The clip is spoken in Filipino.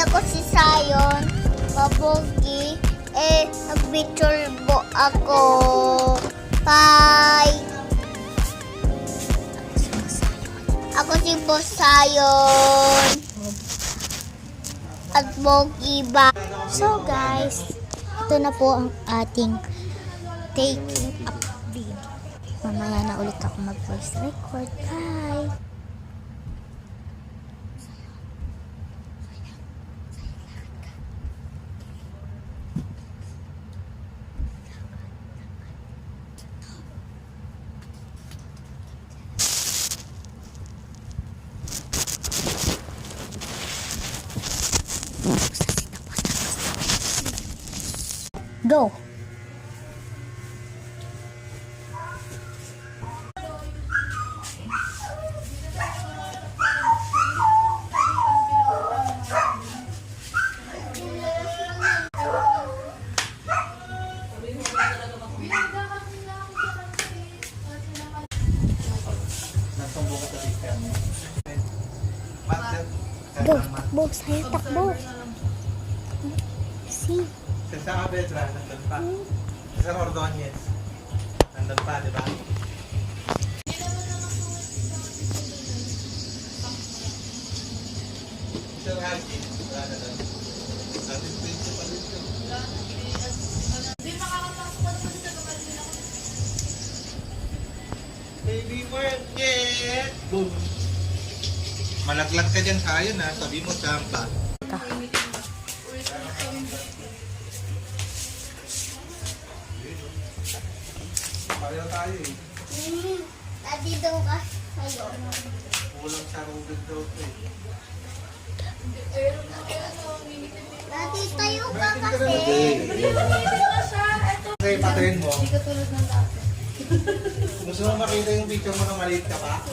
ako si Sayon, Papogi, nag-picture po ako. Bye! Ako si Boss Sayon. At Pogi ba? So guys, ito na po ang ating taking up video. Mamaya na ulit ako mag-voice record. Bye! Go! Go, takbo, saya takbo. See? Sa Cabedra, nandun pa. Sa Ordonez, nandun pa, di ba? Sir Haji, wala na doon. Ating principal ito. Baby market! Boom! Malaglag ka dyan sa ayon ha, sabi mo champa. Pareho tayo eh. Dati daw ka sa'yo. Kulang sa Ruben daw ito eh. Dati tayo ka kasi. Okay, patayin mo. Hindi ka tulad ng dati. Gusto mo makita yung picture mo na maliit ka pa?